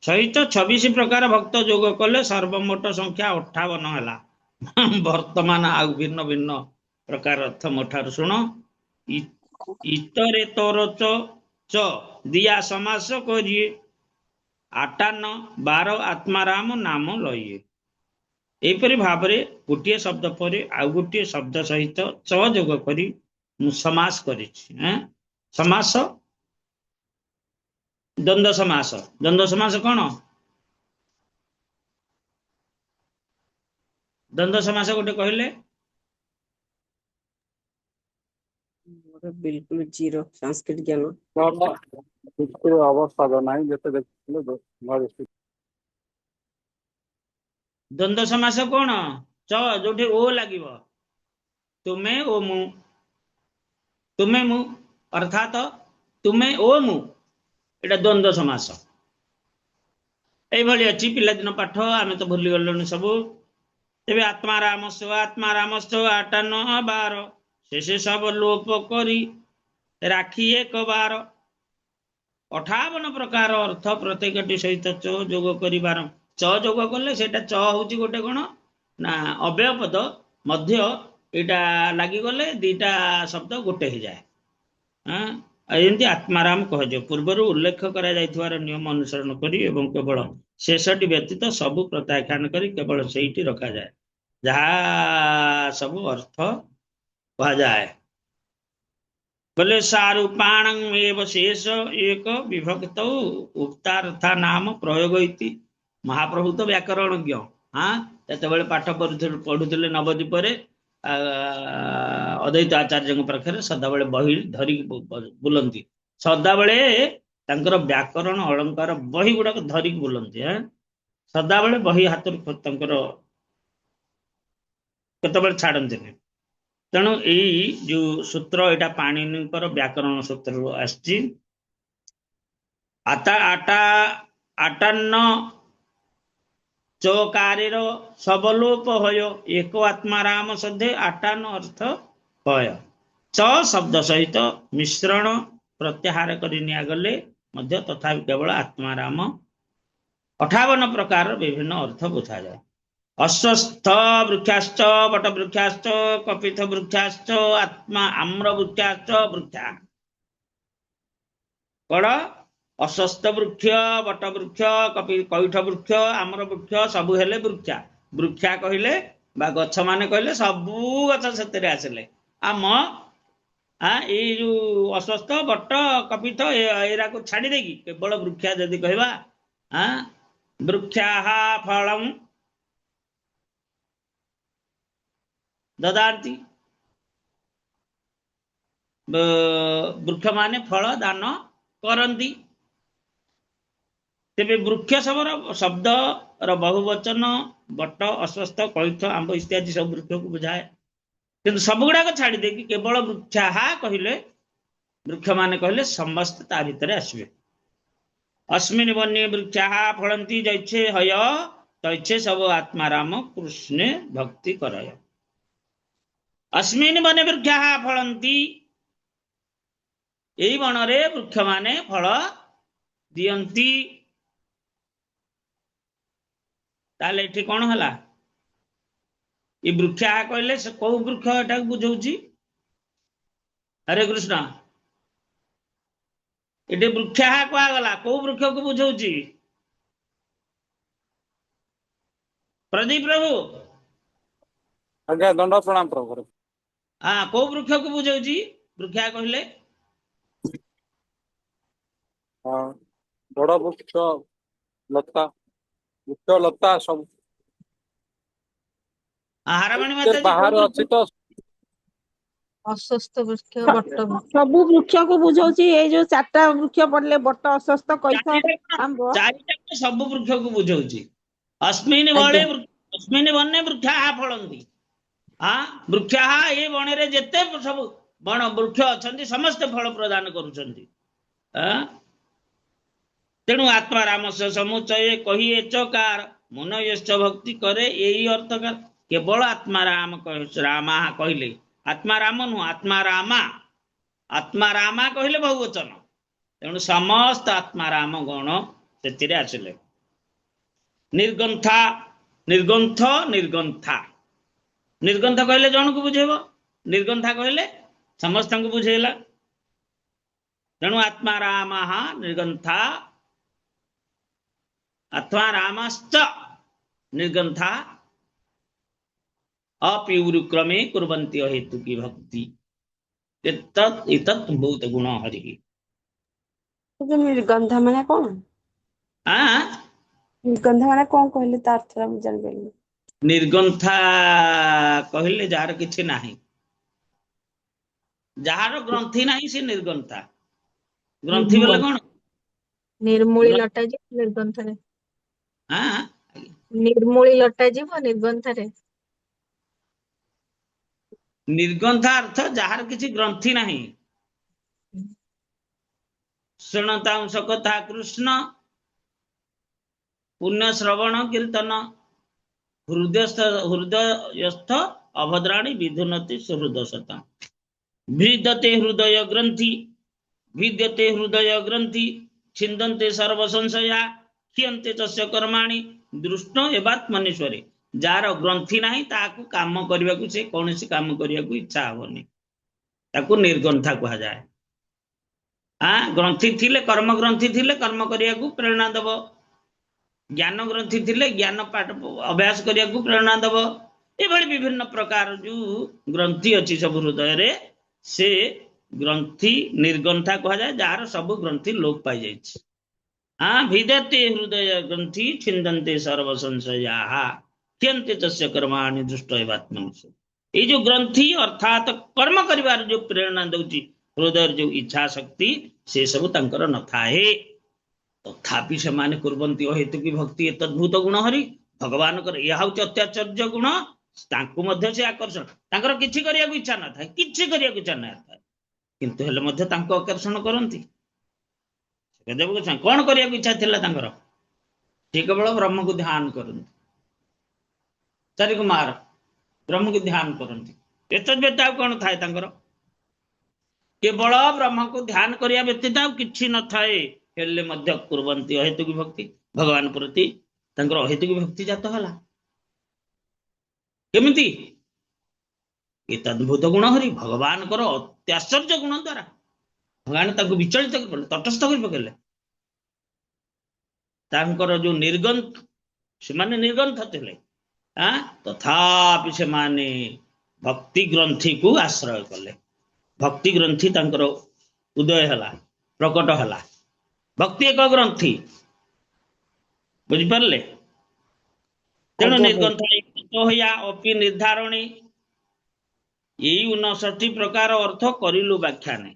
ସହିତ 26 ପ୍ରକାର ଭକ୍ତ ଯୋଗ କଲେ ସର୍ବମୋଟ ସଂଖ୍ୟା 58 ହେଲା। ବର୍ତ୍ତମାନ ଆଉ ଭିନ୍ନ ଭିନ୍ନ ପ୍ରକାର ଅର୍ଥ ମୋ ଠାରୁ ଶୁଣ। ଇତରେ ତୋର ଚ ଦିଆ ସମାସ କରିଏ, 58 12 ଆତ୍ମାରାମ ନାମ ଲଇଏ। ଏହିପରି ଭାବରେ ଗୋଟିଏ ଶବ୍ଦ ପରେ ଆଉ ଗୋଟିଏ ଶବ୍ଦ ସହିତ ଚ ଯୋଗ କରି ମୁଁ ସମାସ କରିଛି। ସମାସ, ଦ୍ୱନ୍ଦ୍ୱ ସମାସ। ଦ୍ୱନ୍ଦ୍ୱ ସମାସ କଣ? ଦ୍ୱନ୍ଦ୍ୱ ସମାସ ଗୋଟେ କହିଲେ? ବିଲକୁଲ ଜିରୋ ସଂସ୍କୃତ ଜ୍ଞାନ। ଅବସ୍ଥା ନାହିଁ ଯେତେ ଦେଖିଥିଲେ। ଦ୍ୱନ୍ଦ୍ୱ ସମାସ କଣ? ଚ ଯୋଉଠି ଓ ଲାଗିବ, ତୁମେ ଓ ମୁଁ, ତୁମେ ମୁଁ ଅର୍ଥାତ ତୁମେ ଓ ମୁଁ, ଏଟା ଦ୍ୱନ୍ଦ୍ୱ ସମାସ। এইଭଳି ଅଛି ପିଲାଦିନ ପାଠ, ଆମେ ତ ଭୁଲି ଗଲୁଣି ସବୁ। ତେବେ ଆତ୍ମାରାମସ୍ୟ 58 12 ଶେଷେ ସବୁ ଲୋପ କରି ରାଖି 1 12। 58 ପ୍ରକାର ଅର୍ଥ ପ୍ରତ୍ୟେକଟି ସହିତ ଚ ଯୋଗ କରିବାର। ଚ ଯୋଗ କଲେ ସେଇଟା ଚ ହଉଛି ଗୋଟେ କଣ ନା ଅବ୍ୟୟ ପଦ ମଧ୍ୟ, ଏଇଟା ଲାଗିଗଲେ ଦିଟା ଶବ୍ଦ ଗୋଟେ ହେଇଯାଏ। ଏମିତି ଆତ୍ମାରାମ କୁହାଯିବ। ପୂର୍ବରୁ ଉଲ୍ଲେଖ କରାଯାଇଥିବାର ନିୟମ ଅନୁସରଣ କରି ଏବଂ କେବଳ ଶେଷଟି ବ୍ୟତୀତ ସବୁ ପ୍ରତ୍ୟାଖ୍ୟାନ କରି କେବଳ ସେଇଠି ରଖାଯାଏ, ଯାହା ସବୁ ଅର୍ଥ କୁହାଯାଏ। बोले सारु पाणं एव शेष एक विभक्त उक्तार्था नाम प्रयोग इति। महाप्रभु तो व्याकरणज्ञ। ଯେତେବେଳେ ପାଠ ପଢୁଥିଲେ ନବଦ୍ୱୀପରେ ଅଦ୍ୱୈତ ଆଚାର୍ଯ୍ୟଙ୍କ ପାଖରେ ସଦାବେଳେ ବହି ଧରିକି ବୁଲନ୍ତି। ସଦାବେଳେ ତାଙ୍କର ବ୍ୟାକରଣ ଅଳଙ୍କାର ବହି ଗୁଡାକ ଧରିକି ବୁଲନ୍ତି। ସଦାବେଳେ ବହି ହାତରୁ ତାଙ୍କର केतबेले छाड़न्तिनि तेणु एई जो सूत्र एटा पाणिनिकर व्याकरण सूत्र आछि आता आटा आटान्न चौकारीर सबलोप होय एक आत्मा राम सधे आटान अर्थ होय च शब्द सहित मिश्रण प्रत्याहार करि नियागले मध्य तथा केवल आत्मा राम 58 प्रकार विभिन्न अर्थ बुझा जाए अश्वस्थ वृक्षाश्च वट वृक्षाश्च कपिथ वृक्षाश्च आत्मा आम्र वृक्षाश्च वृक्षा कड़ अश्वस्थ वृक्ष वट वृक्ष कैठ वृक्ष आम्र वृक्ष सबु हेले वृक्षा वृक्षा कहले बा गछ माने कहले सबु गछ सेतरे आसिले आम ये जो अश्वस्थ वट कपिथ एरा को छाड़ी देगी केवल वृक्षा जदि कहवा वृक्षाः फलम् ददाति वृक्ष माने फल दान करंती तेबे वृक्ष शब्द बहुवचन बट अश्वस्थ कैठ आंब इत्यादि सब वृक्ष को बुझाए किंतु सब गुड़ाक छाड़ी देकी केवल वृक्षाः कहले वृक्ष माने कहले समस्त ता भितर आसबे अस्मिन् वन्ये वृक्षाः फलन्ति जैछे हय तैछे सब आत्माराम कृष्णे भक्ति करय अस्मिन् वने वृक्षाः फलन्ति एई वनरे वृक्ष माने फल दियंती ताले एठी कोन हला ये वृक्षा कहले से कौ वृक्ष एटा बुझौची हरे कृष्ण एटे वृक्षा कहा गला कौ वृक्ष को बुझौची प्रदीप प्रभु आज्ञा दंड प्रणाम प्रभु हाँ कौ वृक्ष को बुझौची वृक्षा कहले बड़ वृक्ष लता वृक्ष लता सब हारामणि माता जी बाहर अछि तो अस्वस्थ वृक्ष बट सब वृक्ष को बुझौची ए जो चारटा वृक्ष पड़ले बट अस्वस्थ कैथ आंब चारिटा सब वृक्ष को बुझौची अस्मिन् बणे अस्मिन् वने वृक्षाः फलन्ति वृक्षाः ए बणे रे जेते सब बण वृक्ष अछंती समस्त फल प्रदान करूछंती तेणु आत्मा राम से समुचय कहिए चकार मन यश्च भक्ति करे यही अर्थ कर केवल आत्मा राम रामा कहले आत्मा राम नु आत्मा रामा कहले बहुवचन तेणु समस्त आत्मा राम गण से आसिले निर्गंथा निर्गंथ निर्गंथा निर्गंथ कहले जन को बुझेब निर्गंथा कहले समस्त को बुझेला तेणु आत्मा राम निर्गंथा अथवा रामश्च निर्गंथा अपिउरुक्रमे कुर्वन्ति हेतु की भक्ति एतत् बहुत गुण हरि निर्गंध माने कौन निर्गंध माने कौन कहले तार अर्थ हम जान गेली निर्गंथा कहले जार किछि नाही जार ग्रंथि नाही से निर्गंथा ग्रंथि बोले कौन निर्मूली लटा जी निर्गंथ रे निर्मूली लटा जी निर्गंथ रे निर्गंथा अर्थ जार किछि ग्रंथि नाही शुणतांश कथा कृष्ण पुण्य श्रवण कीर्तन हृदयस्थ अभद्राणि विधुनति सुहृदशता भिद्यते हृदय ग्रंथि छिन्दन्ते सर्व संशया क्षीयन्ते तस्य कर्माणि दृष्ण एवात्मनीश्वरे जार ग्रंथि नाही ताकू काम करबा को से कोनोसी काम करबा को इच्छा होनी ताकू निर्गंथा कहा जाए ग्रंथि थिले कर्म ग्रंथि थिले कर्म करबा को प्रेरणा दबो ज्ञान ग्रंथि थिले ज्ञान पाठ अभ्यास करबा को प्रेरणा दबो एभଳି विभिन्न प्रकार जो ग्रंथि अछि सब हृदय रे से ग्रंथि निर्गंथा कहा जाए जार सब ग्रंथि लोप पाई जाइछि भिदते हृदय ग्रंथि छिन्दन्ते सर्व संशयाः क्षीयन्ते तस्य कर्माणि दृष्ट एवात्मनीश्वरे ये जो ग्रंथि अर्थात कर्म करिवार जो प्रेरणा दउछि हृदय जो इच्छा शक्ति से सब तांकर न थाए तथापि सेमाने कुर्वन्ति हेतु की भक्ति एतद्भूत गुण हरि भगवान कर यह हउछि अत्याचर्य गुण तांकु मध्य से आकर्षण तांकर किछि करिया इच्छा न थाए किछि करिया इच्छा न थाए किंतु हेले मध्य तांको आकर्षण करंती सुखदेव गोस्वामी कोन करिया इच्छा थिला तांकर ठीक केवल ब्रह्म को ध्यान करंती चारि कुमार ब्रह्म को ध्यान करंती एतद व्यतीत आ कोन थाए तांकर केवल ब्रह्म को ध्यान करिया व्यतीत आ किछि न थाए हेले मध्य कुर्वंती अहेतु की भक्ति भगवान प्रति तांकर अहेतु की भक्ति जात हला केमिति तद्भुत गुण हरि भगवान कर अत्याश्चर्य गुण द्वारा भगवान ताको विचलित कर तटस्थ कर पकेले तांकर जो निर्गंथ से माने निर्गंथ थिले तथापि से माने भक्ति ग्रंथि को आश्रय कले भक्ति ग्रंथि तांकर उदय हला प्रकट हला भक्ति एक ग्रंथि बुझि परले तेणु निर्गंथ होया अपि निर्धारणी यही 59 प्रकार अर्थ करिलु व्याख्या नहीं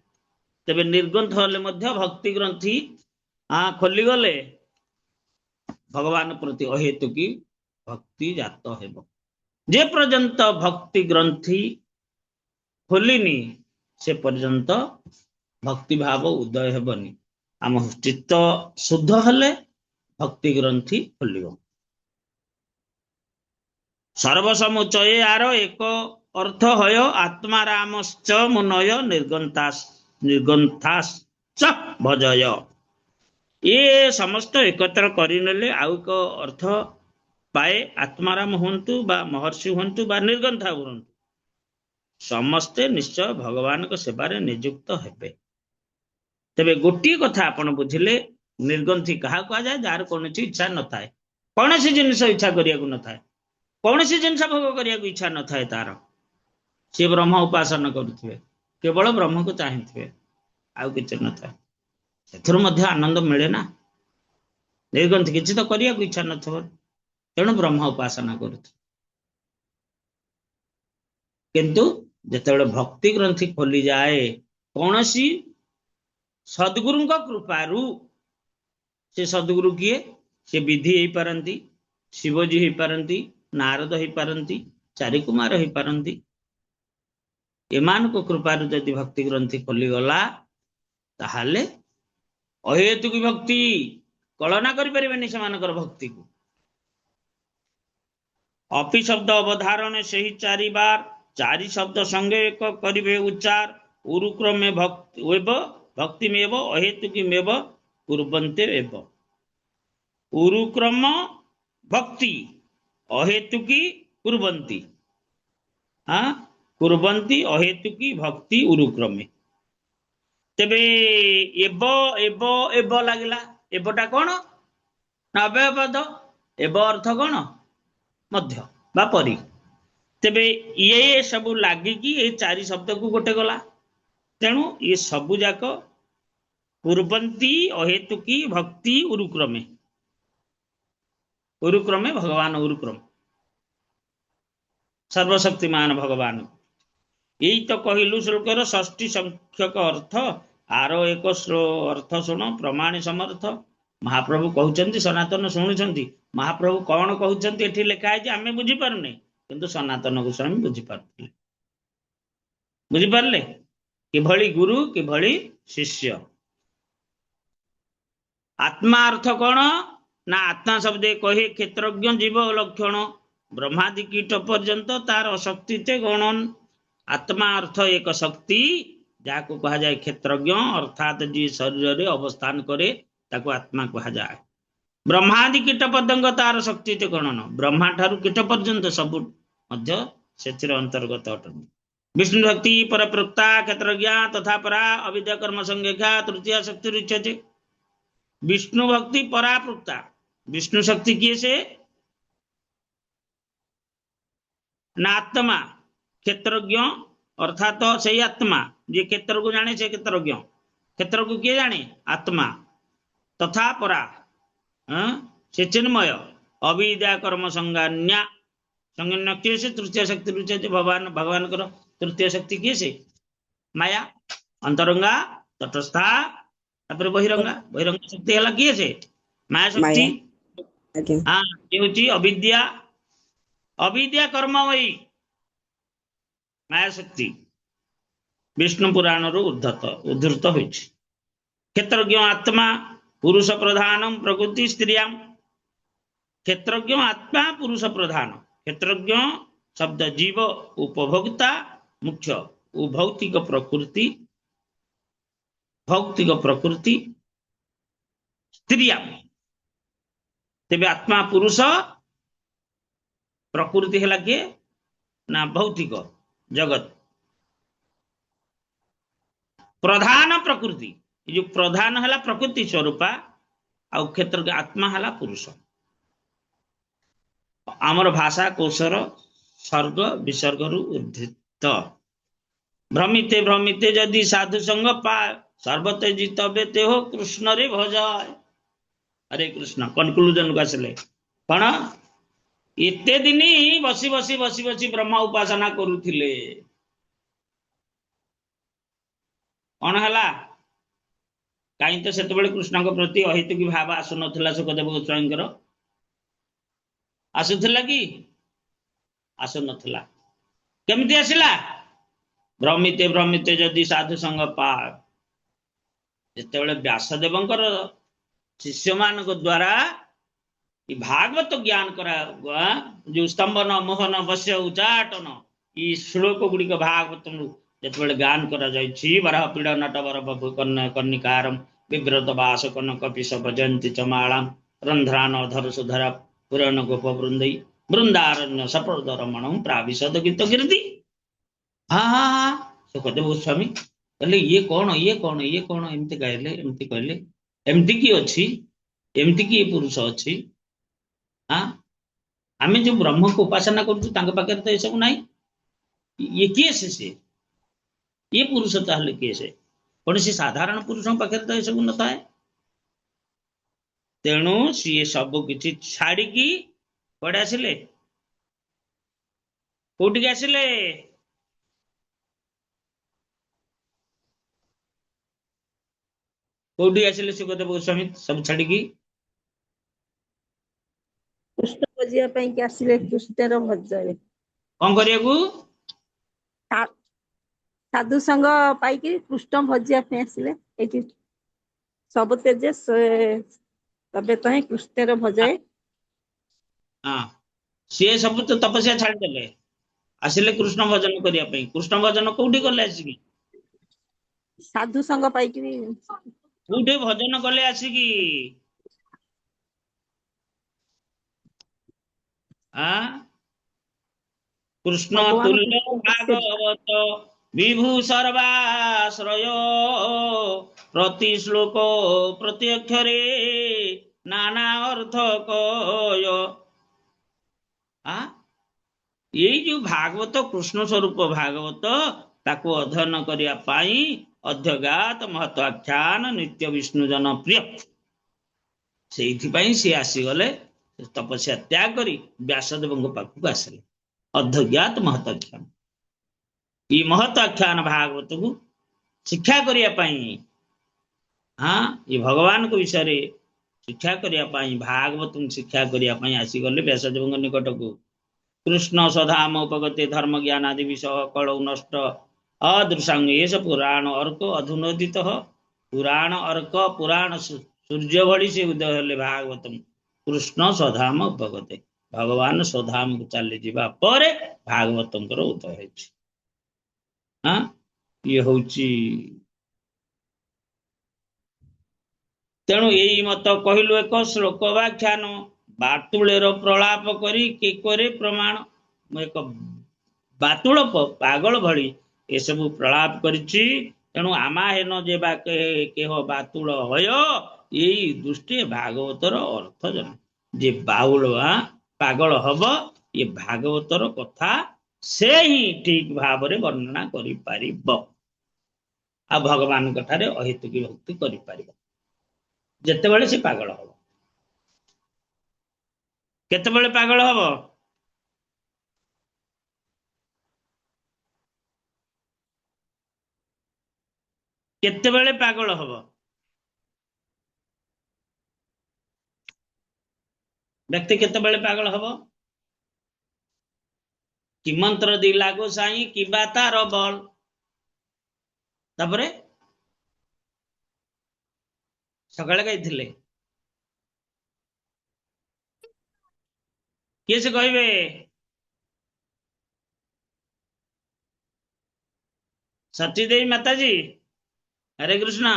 तेबे निर्गंथ हले मध्य भक्ति ग्रंथि खोली गले भगवान प्रति अहेतु की भक्ति जात हेबो जे पर्यंत भक्ति ग्रंथि खोलिनी से पर्यंत भक्ति भाव उदय हेबनी आम चित्त शुद्ध हले भक्ति ग्रंथि खोलिबो सर्वसमुचय आर एक अर्थ हय आत्मारामश्च मुनय निर्गंथाश्च भजय ये समस्त एकत्र करिनेले आउ एक अर्थ पाए आत्माराम हुंतु बा महर्षि हुंतु बा निर्गंथा हुंतु समस्ते निश्चय भगवान को सेवारे नियुक्त हेबे तेबे गोटी कथा आपण बुझिले निर्गंथी कहा कहा जाए जार कोनोसी इच्छा न थाए कोनोसी जिनिस इच्छा करिया को न थाए कोनोसी जिनिस भोग करिया को इच्छा न थाए तार से ब्रह्म उपासना करुथिबे केवल ब्रह्म को चाहिथिबे आउ किछ न थाए सेथुर मध्य आनंद मिले ना निर्गंथ किछि तो करिया को इच्छा न थबो तेणु ब्रह्म उपासना करुथ किंतु जेतेबेले भक्ति ग्रंथि खोली जाए कोनोसी सद्गुरु कृपारू से सद्गुरु किए से विधि ही पारंती शिवजी ही पारंती नारद ही पारंती चारि कुमार ही पारंती एमान को कृपारू यदि भक्ति ग्रंथि खोली गला ताहाले अहेतु की भक्ति कलना करि परिबेनी सेमानकर भक्ति को अपि शब्द अवधारण से ही 4 बार 4 शब्द संगे एक करिवे उच्चार उरुक्रमे भक्ति में अहेतु की मेव कुर्वन्ते एव उरुक्रम भक्ति अहेतु की कुर्वन्ति कुर्वन्ति अहेतु की भक्ति उरुक्रमे तेबे एव एव एव लागिला एवटा कोन ना अव्ययपद एव अर्थ कोन मध्य बा परि तेबे ये सब लागी कि ये 4 शब्द को गोटे गला तेणु ये सबु जाक कुर्वन्ति अहेतु की भक्ति उरुक्रमे भगवान उरुक्रम सर्वशक्तिमान भगवान यही तो कहलु श्लोकर 6 संख्यक अर्थ आरो एक अर्थ सुन प्रमाण समर्थ महाप्रभु कहउचंती सनातन शुणुचंती महाप्रभु कौन कहउचंती एठी लिखा है जे आमे बुझी पारने किंतु सनातन गोस्वामी बुझी पारथिले बुझी पारले कि भली गुरु कि भली शिष्य आत्मा अर्थ कौन ना आत्मा शब्द कहे क्षेत्रज्ञ जीव लक्षण ब्रह्मादि कीट पर्यंत तार शक्ति ते गणन आत्मा अर्थ एक शक्ति जाको कहा जाए क्षेत्रज्ञ अर्थात जी शरीर रे अवस्थान करे ताको आत्मा कहा जाए ब्रह्मादि कीट पतंग तार शक्ति ते गणन ब्रह्मा ठारू कीट पर्यंत सब मध्य सेतिर अंतर्गत अटन विष्णु भक्ति पर प्रक्ता क्षेत्रज्ञ तथा परा अविद्या कर्म संज्ञा तृतीय शक्ति उच्यते विष्णु भक्ति परा प्रक्ता विष्णु शक्ति किए से ना आत्मा क्षेत्रज्ञ अर्थात सही आत्मा जे क्षेत्र को जाने से क्षेत्रज्ञ क्षेत्र को किए जाने आत्मा तथा परा से चिन्मय अविद्या कर्म संज्ञा किए से तृतीय शक्ति रुचे भगवान भगवान कर तृतीय शक्ति किए से माया अंतरंगा तटस्था तापर बहिरंगा शक्ति हला किए से माया शक्ति हाँ ये होची अविद्या अविद्या कर्ममयी माया शक्ति विष्णु पुराण उद्धृत होइछि। क्षेत्रज्ञ आत्मा पुरुष प्रधानम प्रकृति स्त्रियाम। क्षेत्रज्ञ आत्मा पुरुष प्रधान। क्षेत्रज्ञ शब्द जीव उपभोक्ता मुख्य भौतिक प्रकृति स्त्रियाम। तेबे आत्मा पुरुष प्रकृति है किए ना भौतिक जगत प्रधान प्रकृति जो प्रधान है प्रकृति स्वरूपा आउ क्षेत्र के आत्मा है पुरुष। आमर भाषा कौशल सर्ग विसर्ग उद्धृत। भ्रमिते भ्रमिते जदि साधु संग पाए सर्वते जितबे ते हो कृष्ण रे भजाय। हरे कृष्ण कनक्लूजन को आसले कौन एते दिन बसी बसी बसी बसी ब्रह्म उपासना करुथिले कौन है कहीं तो सेत कृष्ण के प्रति अहितुकी भाव आसु नथिला सुखदेव गोस्वामींकर आसुथिला कि आसु नथिला केमिति आसिला भ्रमिते भ्रमिते जदि साधु संग पा जेतेबेले व्यासदेवंकर शिष्य मान द्वारा भागवत ज्ञान करा जो स्तंभन मोहन वश्य उच्चाटन ये श्लोक गुड़िक भागवत जिते गान करा वराह पीड़ नटवर बभु कर्णिकारम विव्रत वास कन कपिश भजंती चमाणाम रंध्रान अधर सुधरा पुराण गोप वृंदई वृंदारण्य सप्रद रमण प्राविशद गीत कीर्ति। हाँ हाँ हाँ सुखदेव गोस्वामी कहले ये कौन एमती कहले एमती कहले एमती की अच्छी एमती की पुरुष अच्छी। हाँ आम जो ब्रह्म को उपासना कर तो सब ना ये किए से ये पुरुष ताहले किए से कौन सी साधारण पुरुषों पाखे तो सब न था। तेणु सी सब किसी छाड़ी कड़े आसिले कौटिक आसिले कौटी आसिले सुखदेव गोस्वामी सब छाड़ी कृष्ण भजिया ପାଇଁ କି ଆସିଲେ କୃଷ୍ଣର ଭଜରେ कौन करिया साधु संग पाइकी कृष्ण भजिया ପାଇଁ ଆସିଲେ ଏଠି ସବୁ ତେଜେ तबे तो ही कृष्णर भजाए। हाँ सी सब तो तपस्या छाड़देले आसिले कृष्ण भजन करने कृष्ण भजन कौटी कले आसिकी साधु संग पाइकी कौटे भजन कले आसिकी कृष्ण तुल्य भागवत विभू सर्वाश्रय प्रति श्लोक प्रत्यक्षरे नाना अर्थ कय। यही जो भागवत कृष्ण स्वरूप भागवत ताको अध्ययन करिया पाई अध्यगात महत्वाख्यान नित्य विष्णु जन प्रिय से सी आसीगले तपस्या त्याग करी व्यासदेव पाखक आसिले अध्यज्ञात महत्वाख्यान ये महत्वाख्यान भागवत को शिक्षा करने। हाँ ये भगवान को विषय शिक्षा करने भागवत शिक्षा करने आसीगले व्यासदेव निकट को कृष्ण सधाम उपगते धर्म ज्ञान आदि विषय कलौ नष्ट अदृशांग ये पुराण अर्क अधुनोदित पुराण अर्क पुराण सूर्य भली से उदय हेले भागवतम कृष्ण सधाम उपगते भगवान स्वधाम को चली जावा पर भागवत उदय है। हाँ ये हूँ तेणु यही मत कहलु एक श्लोक व्याख्यान बातुलेर प्रलाप करी के करे प्रमाण एक बातुल पागल भली ये सब प्रलाप करिछि। तेणु आमा हेन जे केह बातुल हय यही दृष्टि भागवतर अर्थ जना जे बाउल पागल हब ये भागवतर कथा से ही ठीक भाव में वर्णना करि परिब आ भगवान कथारे अहितुकी भक्ति करि परिब जेतेबेले से पागल हब केतेबेले पागल हब केतेबेले पागल हब व्यक्ति केतेबेले पागल हब कि मंत्र दी लागो साई कि तार बल तापरे सकाळे गाइथिले किए से कहबे सती देवी माता जी हरे कृष्णा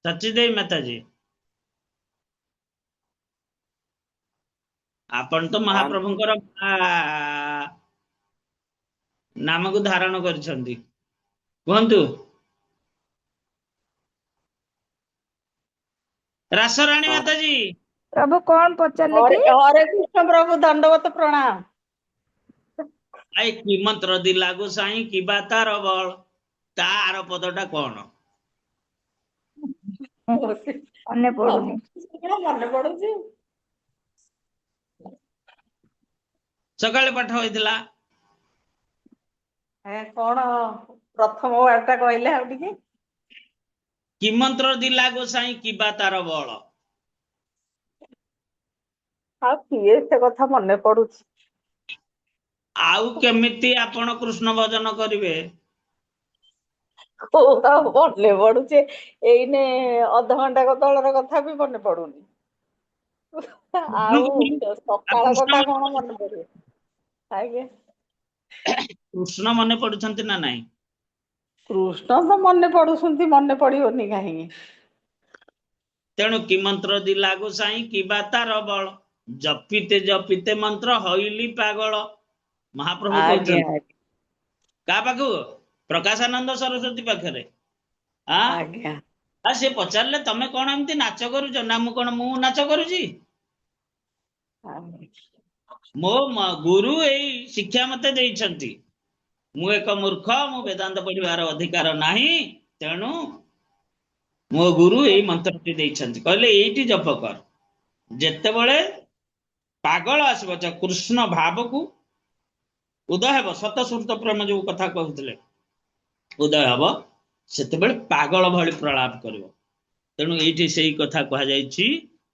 सची देवी माता जी आपण तो महाप्रभुंकर नाम को धारण करछंती कहंतु रासराणी हाँ माता जी प्रभु कौन पचारे हरे कि हरे कृष्ण प्रभु दंडवत प्रणाम। आई कि मंत्र दी लागू साई कि तार बल तार पदटा कौन मने पड़ुनी मन पड़ुची सकाळे पाठ होइतिला कौन प्रथम वार्ता कहले आ टिके कि मंत्र दी लागू साई कि तार बल आ किए से कथा मन पड़ुची आउ केमिति आपण कृष्ण भजन करिवे कोरा मन पड़ुचे एइने आधा घंटा को तलर कथा भी मन पड़ुनी आउ सकाळ कथा कौन मन पड़े आगे कृष्ण मने पडुछंती ना नाही कृष्ण तो मन पड़ुसंती मन पड़ियोनी कहीं तेणु कि मंत्र दी लागू साई कि तार बल जपिते जपिते मंत्र हईली पागल महाप्रभु आगे कहते का पाखु प्रकाशानंद सरस्वती पाखरे आगे आ से पचारले तमे कोन एमती नाच करूछ ना मु कोन मु नाच करूची आगे मो गुरु एई शिक्षा मते देइछंती मु एक मूर्ख मु वेदांत पढ़िबार अधिकार नाही तेणु मो गुरु एई मंत्रटी देइछंती कहले एइटी जप कर जेतेबेले पागल आसब कृष्ण भाव को उदय हेब सतसुरत प्रेम जो कथा कहते उदय हेब सेतेबेले पागल भली प्रलाप करिवो तेणु एइठी सेई कथा कहा जायछि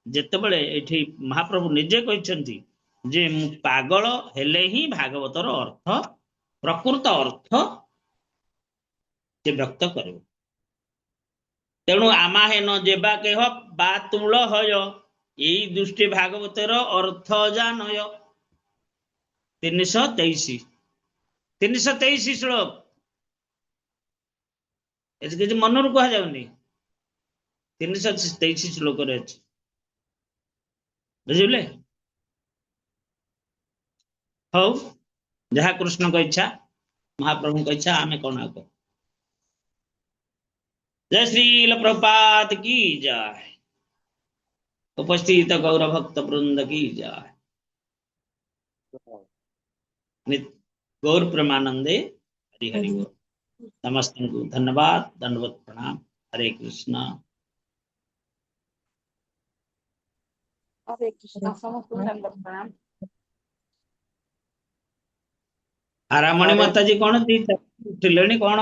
जेतेबेले एइठी महाप्रभु निजे कहिसंती जे मु पागल हेले ही भागवतर अर्थ प्रकृत अर्थ से व्यक्त करिवो तेणु आमा हेन जेबा केह बा तुल हय एई दृष्टि भागवतर अर्थ जानय 323 श्लोक एस किछि मनरु कहा जाउनी 323 श्लोक रे अछि बुझिले हौ जहा कृष्ण को इच्छा महाप्रभु को इच्छा आमे कोन आको जय श्री प्रभुपाद की जय उपस्थित गौर भक्त वृंद की जय गौर प्रेमानंदे हरि हरि बोल समस्त को धन्यवाद दंडवत प्रणाम हरे कृष्णा हरे कृष्ण समस्त दंडवत प्रणाम आरामणी हरे माता जी कौन दी उठिलेनी कौन